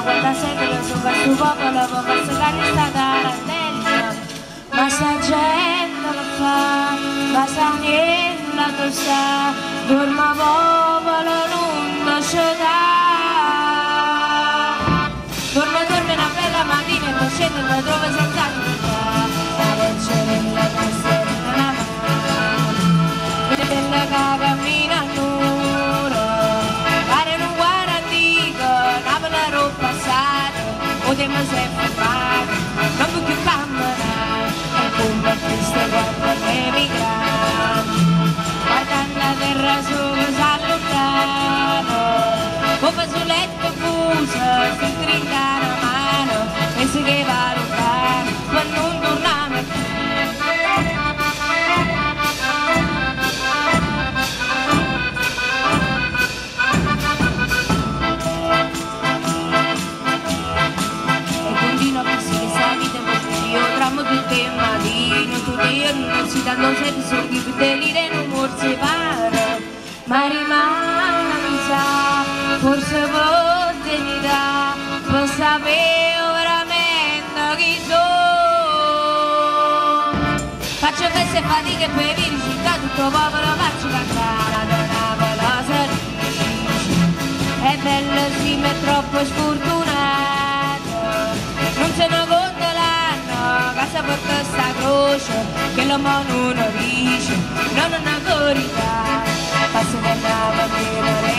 50 secoli su questo popolo può farsi carne statale all'elio, ma sta gente lo fa, ma sta niente la tosta, dorma popolo non c'è da. Dorme una bella mattina e poi scende e lo trova senza città, la porcellina castellina una mano, quella che cammina a muro, pare un guardo antico, Napoli roba passata, o tempo si è fermato, non può più camminare, e come a queste guarda l'emigrante, guardando la terra su che si allontano, come sul letto fuso, si trinca la mano, e si che va lontano, ma non torniamo più. Tutte mattino, tutti non si danno sempre soldi per delire non morsi pare, ma rimane mi sa, forse opportunità per sapere veramente chi sono. Faccio feste e fatiche per vivere in città, tutto popolo faccio cantare, da Napoli se dice, è bello sì ma è troppo sfortunato, non se ne conta l'anno, casa porta sta croce, che l'uomo non dice, non è una verità, passa da una bandiera